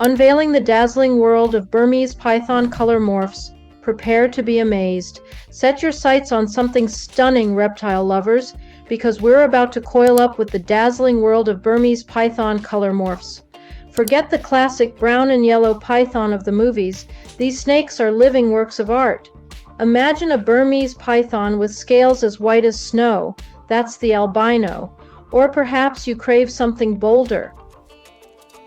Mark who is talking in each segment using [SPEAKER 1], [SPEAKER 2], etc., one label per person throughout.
[SPEAKER 1] Unveiling the dazzling world of Burmese Python Color Morphs, prepare to be amazed. Set your sights on something stunning, reptile lovers, because we're about to coil up with the dazzling world of Burmese Python Color Morphs. Forget the classic brown and yellow python of the movies. These snakes are living works of art. Imagine a Burmese python with scales as white as snow. That's the albino. Or perhaps you crave something bolder.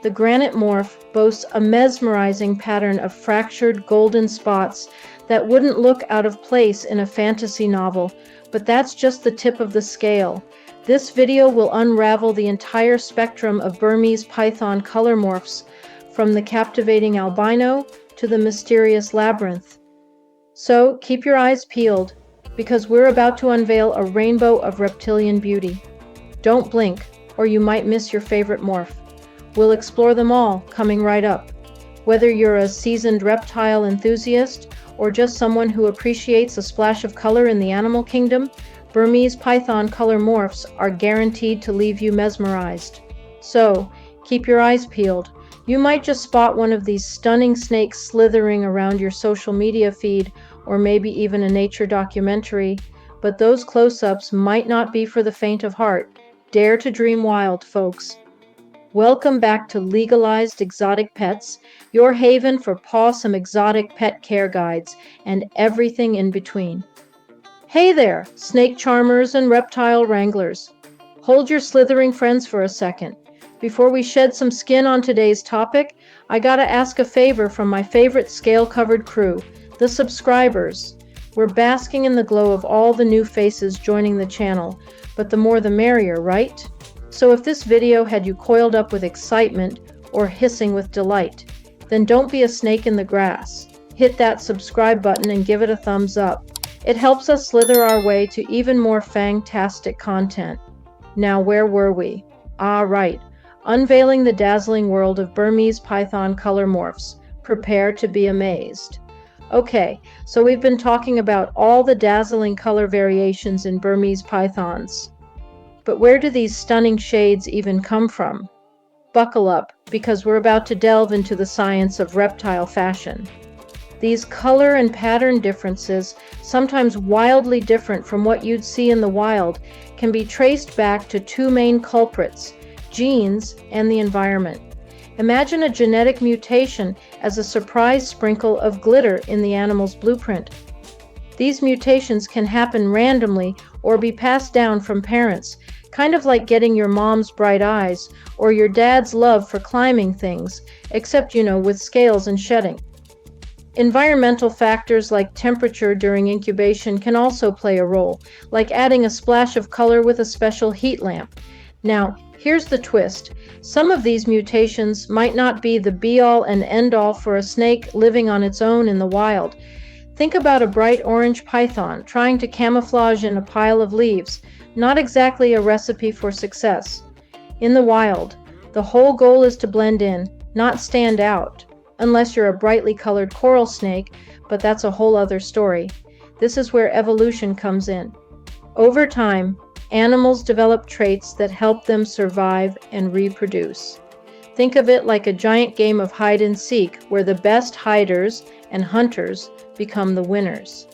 [SPEAKER 1] The Granite morph boasts a mesmerizing pattern of fractured golden spots that wouldn't look out of place in a fantasy novel, but that's just the tip of the scale. This video will unravel the entire spectrum of Burmese Python Color Morphs, from the captivating albino to the mysterious Labyrinth. So keep your eyes peeled, because we're about to unveil a rainbow of reptilian beauty. Don't blink, or you might miss your favorite morph. We'll explore them all, coming right up. Whether you're a seasoned reptile enthusiast or just someone who appreciates a splash of color in the animal kingdom, Burmese Python Color Morphs are guaranteed to leave you mesmerized. So, keep your eyes peeled. You might just spot one of these stunning snakes slithering around your social media feed, or maybe even a nature documentary, but those close-ups might not be for the faint of heart. Dare to dream wild, folks. Welcome back to Legalized Exotic Pets, your haven for pawsome exotic pet care guides and everything in between. Hey there, snake charmers and reptile wranglers. Hold your slithering friends for a second. Before we shed some skin on today's topic, I gotta ask a favor from my favorite scale-covered crew, the subscribers. We're basking in the glow of all the new faces joining the channel, but the more the merrier, right? So if this video had you coiled up with excitement or hissing with delight, then don't be a snake in the grass. Hit that subscribe button and give it a thumbs up. It helps us slither our way to even more fantastic content. Now where were we? Ah, right. Unveiling the dazzling world of Burmese Python Color Morphs. Prepare to be amazed. Okay, so we've been talking about all the dazzling color variations in Burmese pythons. But where do these stunning shades even come from? Buckle up, because we're about to delve into the science of reptile fashion. These color and pattern differences, sometimes wildly different from what you'd see in the wild, can be traced back to two main culprits: genes and the environment. Imagine a genetic mutation as a surprise sprinkle of glitter in the animal's blueprint. These mutations can happen randomly or be passed down from parents, kind of like getting your mom's bright eyes or your dad's love for climbing things, except, with scales and shedding. Environmental factors like temperature during incubation can also play a role, like adding a splash of color with a special heat lamp. Now, here's the twist. Some of these mutations might not be the be-all and end-all for a snake living on its own in the wild. Think about a bright orange python trying to camouflage in a pile of leaves. Not exactly a recipe for success. In the wild, the whole goal is to blend in, not stand out, unless you're a brightly colored coral snake, but that's a whole other story. This is where evolution comes in. Over time, animals develop traits that help them survive and reproduce. Think of it like a giant game of hide and seek, where the best hiders and hunters become the winners.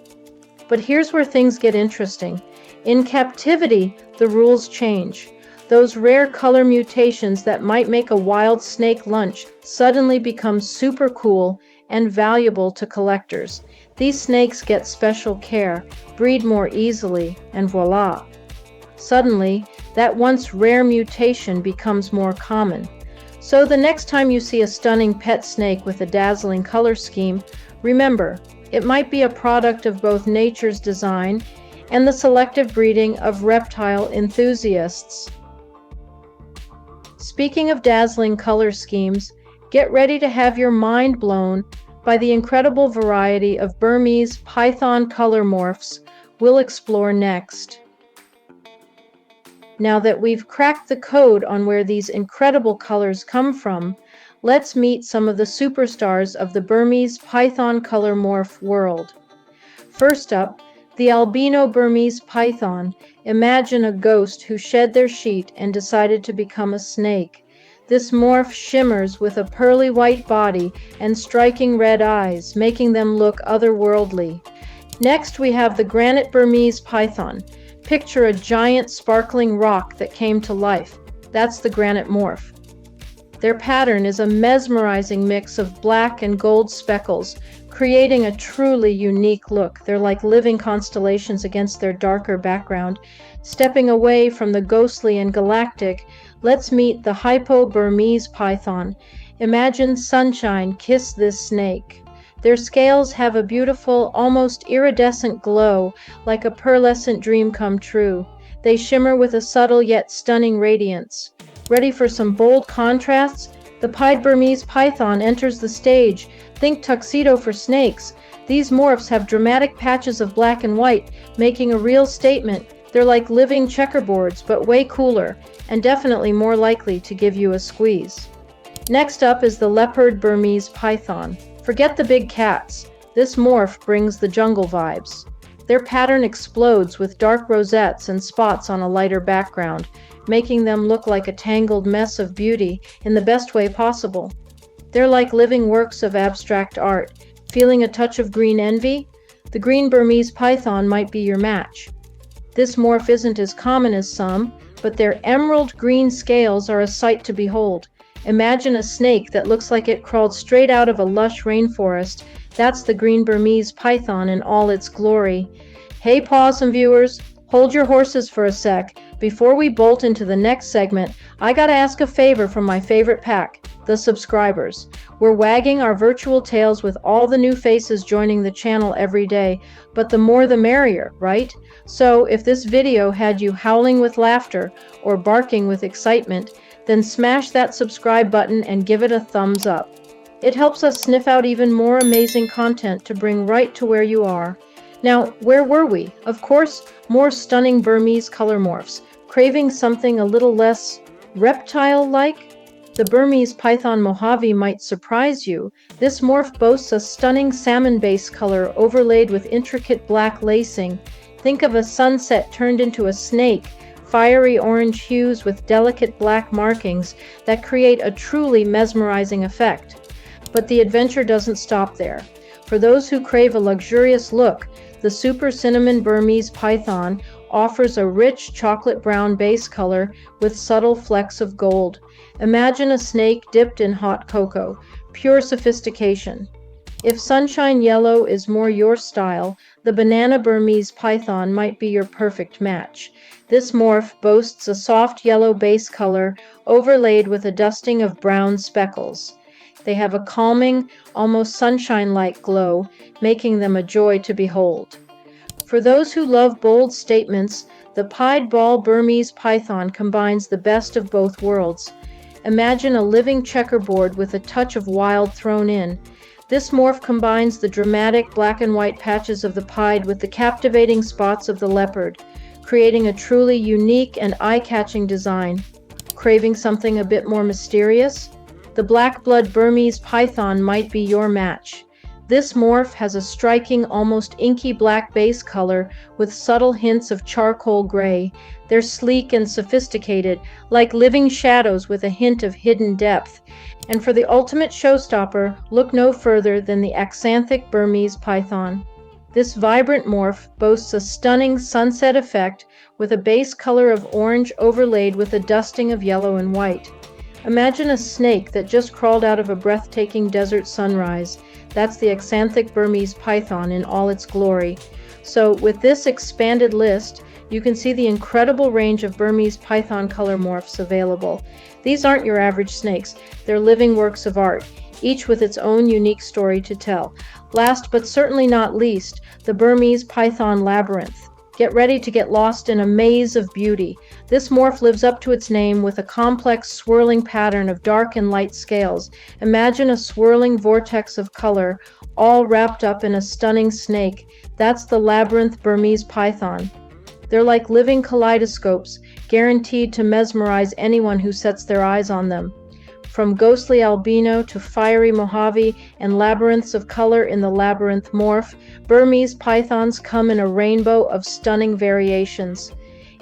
[SPEAKER 1] But here's where things get interesting. In captivity, the rules change. Those rare color mutations that might make a wild snake lunch suddenly become super cool and valuable to collectors. These snakes get special care, breed more easily, and voila. Suddenly, that once rare mutation becomes more common. So the next time you see a stunning pet snake with a dazzling color scheme, remember, it might be a product of both nature's design and the selective breeding of reptile enthusiasts. Speaking of dazzling color schemes, get ready to have your mind blown by the incredible variety of Burmese Python Color Morphs we'll explore next. Now that we've cracked the code on where these incredible colors come from, let's meet some of the superstars of the Burmese Python Color Morph world. First up, the albino Burmese python. Imagine a ghost who shed their sheet and decided to become a snake. This morph shimmers with a pearly white body and striking red eyes, making them look otherworldly. Next, we have the Granite Burmese Python. Picture a giant sparkling rock that came to life. That's the granite morph. Their pattern is a mesmerizing mix of black and gold speckles, creating a truly unique look. They're like living constellations against their darker background. Stepping away from the ghostly and galactic, let's meet the Hypo Burmese Python. Imagine sunshine kiss this snake. Their scales have a beautiful, almost iridescent glow, like a pearlescent dream come true. They shimmer with a subtle yet stunning radiance. Ready for some bold contrasts? The pied Burmese python enters the stage. Think tuxedo for snakes. These morphs have dramatic patches of black and white, making a real statement. They're like living checkerboards, but way cooler, and definitely more likely to give you a squeeze. Next up is the Leopard Burmese Python. Forget the big cats. This morph brings the jungle vibes. Their pattern explodes with dark rosettes and spots on a lighter background, making them look like a tangled mess of beauty in the best way possible. They're like living works of abstract art. Feeling a touch of green envy? The green Burmese python might be your match. This morph isn't as common as some, but their emerald green scales are a sight to behold. Imagine a snake that looks like it crawled straight out of a lush rainforest. That's the green Burmese python in all its glory. Hey Pawsome viewers, hold your horses for a sec. Before we bolt into the next segment, I gotta ask a favor from my favorite pack, the subscribers. We're wagging our virtual tails with all the new faces joining the channel every day, but the more the merrier, right? So if this video had you howling with laughter or barking with excitement, then smash that subscribe button and give it a thumbs up. It helps us sniff out even more amazing content to bring right to where you are. Now, where were we? Of course, more stunning Burmese color morphs. Craving something a little less reptile-like? The Burmese Python Mojave might surprise you. This morph boasts a stunning salmon-based color overlaid with intricate black lacing. Think of a sunset turned into a snake, fiery orange hues with delicate black markings that create a truly mesmerizing effect. But the adventure doesn't stop there. For those who crave a luxurious look, the Super Cinnamon Burmese Python offers a rich chocolate brown base color with subtle flecks of gold. Imagine a snake dipped in hot cocoa, pure sophistication. If sunshine yellow is more your style, the Banana Burmese Python might be your perfect match. This morph boasts a soft yellow base color overlaid with a dusting of brown speckles. They have a calming, almost sunshine-like glow, making them a joy to behold. For those who love bold statements, the pied ball Burmese python combines the best of both worlds. Imagine a living checkerboard with a touch of wild thrown in. This morph combines the dramatic black and white patches of the pied with the captivating spots of the leopard, creating a truly unique and eye-catching design. Craving something a bit more mysterious? The black blood Burmese python might be your match. This morph has a striking, almost inky black base color with subtle hints of charcoal gray. They're sleek and sophisticated, like living shadows with a hint of hidden depth. And for the ultimate showstopper, look no further than the Axanthic Burmese python. This vibrant morph boasts a stunning sunset effect with a base color of orange overlaid with a dusting of yellow and white. Imagine a snake that just crawled out of a breathtaking desert sunrise. That's the Axanthic Burmese python in all its glory. So with this expanded list, you can see the incredible range of Burmese python color morphs available. These aren't your average snakes. They're living works of art, each with its own unique story to tell. Last but certainly not least, the Burmese Python Labyrinth. Get ready to get lost in a maze of beauty. This morph lives up to its name with a complex swirling pattern of dark and light scales. Imagine a swirling vortex of color, all wrapped up in a stunning snake. That's the Labyrinth Burmese Python. They're like living kaleidoscopes, guaranteed to mesmerize anyone who sets their eyes on them. From ghostly albino to fiery Mojave and labyrinths of color in the Labyrinth morph, Burmese pythons come in a rainbow of stunning variations.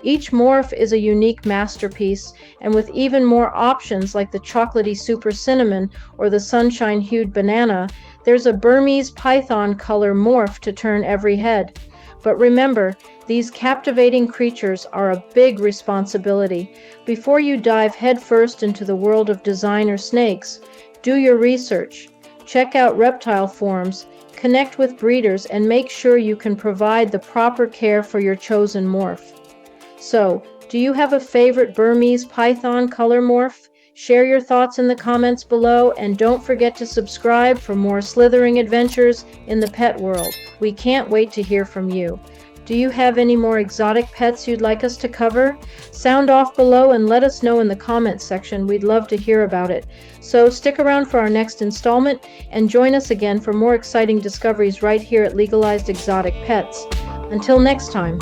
[SPEAKER 1] Each morph is a unique masterpiece, and with even more options like the chocolatey super cinnamon or the sunshine-hued banana, there's a Burmese Python Color Morph to turn every head. But remember, these captivating creatures are a big responsibility. Before you dive headfirst into the world of designer snakes, do your research. Check out reptile forums, connect with breeders, and make sure you can provide the proper care for your chosen morph. So, do you have a favorite Burmese Python Color Morph? Share your thoughts in the comments below, and don't forget to subscribe for more slithering adventures in the pet world. We can't wait to hear from you. Do you have any more exotic pets you'd like us to cover? Sound off below and let us know in the comments section. We'd love to hear about it. So stick around for our next installment and join us again for more exciting discoveries right here at Legalized Exotic Pets. Until next time.